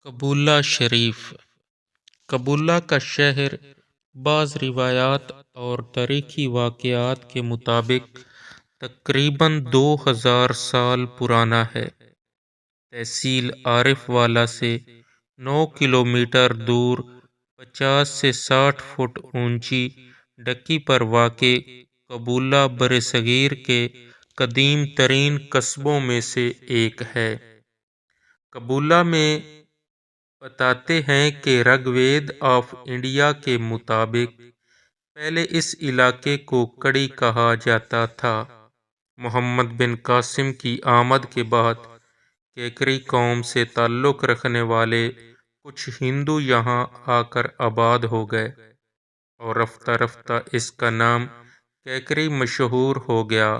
کبولہ شریف کبولہ کا شہر بعض روایات اور تاریخی واقعات کے مطابق تقریباً 2000 سال پرانا ہے۔ تحصیل عارف والا سے 9 کلومیٹر دور 50 سے 60 فٹ اونچی ڈکی پر واقع کبولہ برصغیر کے قدیم ترین قصبوں میں سے ایک ہے۔ کبولہ میں بتاتے ہیں کہ رگ وید آف انڈیا کے مطابق پہلے اس علاقے کو کڑی کہا جاتا تھا۔ محمد بن قاسم کی آمد کے بعد کیکری قوم سے تعلق رکھنے والے کچھ ہندو یہاں آ کر آباد ہو گئے اور رفتہ رفتہ اس کا نام کیکری مشہور ہو گیا۔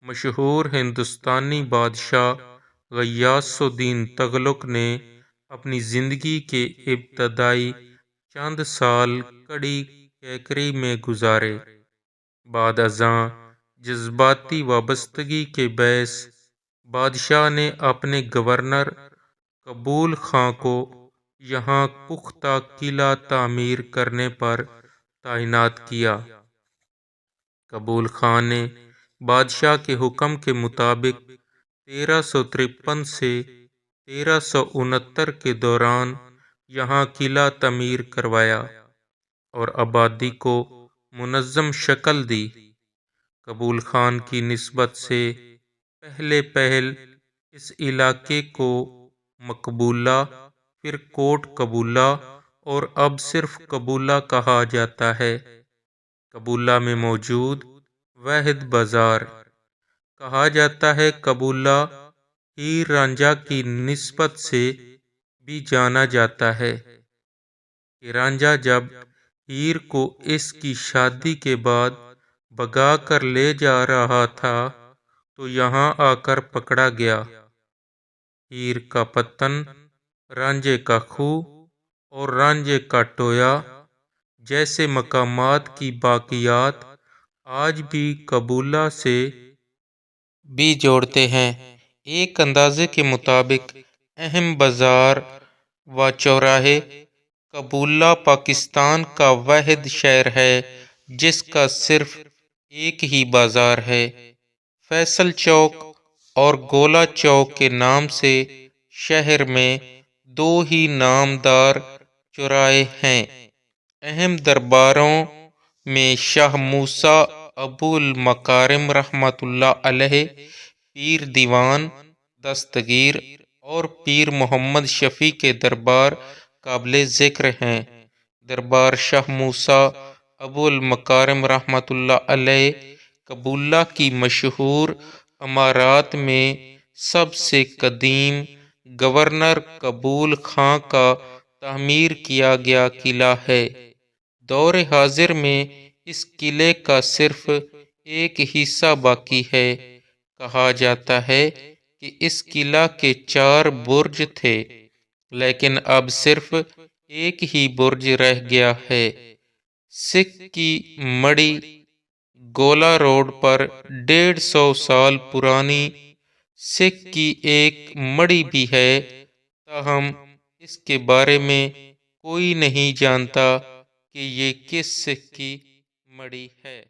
مشہور ہندوستانی بادشاہ غیاث الدین تغلق نے اپنی زندگی کے ابتدائی چند سال کڑی کیکری میں گزارے۔ بعد ازاں جذباتی وابستگی کے باعث بادشاہ نے اپنے گورنر قبول خاں کو یہاں پختہ قلعہ تعمیر کرنے پر تعینات کیا۔ قبول خاں نے بادشاہ کے حکم کے مطابق 1353 سے 1369 کے دوران یہاں قلعہ تعمیر کروایا اور آبادی کو منظم شکل دی۔ قبول خان کی نسبت سے پہل اس علاقے کو مقبولہ، پھر کوٹ قبولہ اور اب صرف قبولہ کہا جاتا ہے۔ کبولہ میں موجود واحد بازار کہا جاتا ہے۔ کبولہ ہیر رانجھا کی نسبت سے بھی جانا جاتا ہے کہ رانجھا جب ہیر کو اس کی شادی کے بعد بھگا کر لے جا رہا تھا تو یہاں آ کر پکڑا گیا۔ ہیر کا پتن، رانجھے کا خوں اور رانجھے کا ٹویا جیسے مقامات کی باقیات آج بھی کبولہ سے بھی جوڑتے ہیں۔ ایک اندازے کے مطابق اہم بازار و چوراہے کبولہ پاکستان کا واحد شہر ہے جس کا صرف ایک ہی بازار ہے۔ فیصل چوک اور گولا چوک کے نام سے شہر میں دو ہی نامدار چوراہے ہیں۔ اہم درباروں میں شاہ موسیٰ ابو المکارم رحمۃ اللہ علیہ، پیر دیوان دستگیر اور پیر محمد شفیع کے دربار قابل ذکر ہیں۔ دربار شاہ موسیٰ ابو المکارم رحمۃ اللہ علیہ کبولہ کی مشہور عمارات میں سب سے قدیم گورنر قبول خاں کا تعمیر کیا گیا قلعہ ہے۔ دور حاضر میں اس قلعے کا صرف ایک حصہ باقی ہے۔ کہا جاتا ہے کہ اس قلعہ کے 4 برج تھے لیکن اب صرف ایک ہی برج رہ گیا ہے۔ سکھ کی مڑی گولا روڈ پر 150 سال پرانی سکھ کی ایک مڑی بھی ہے، تاہم اس کے بارے میں کوئی نہیں جانتا کہ یہ کس سکھ کی مڑی ہے۔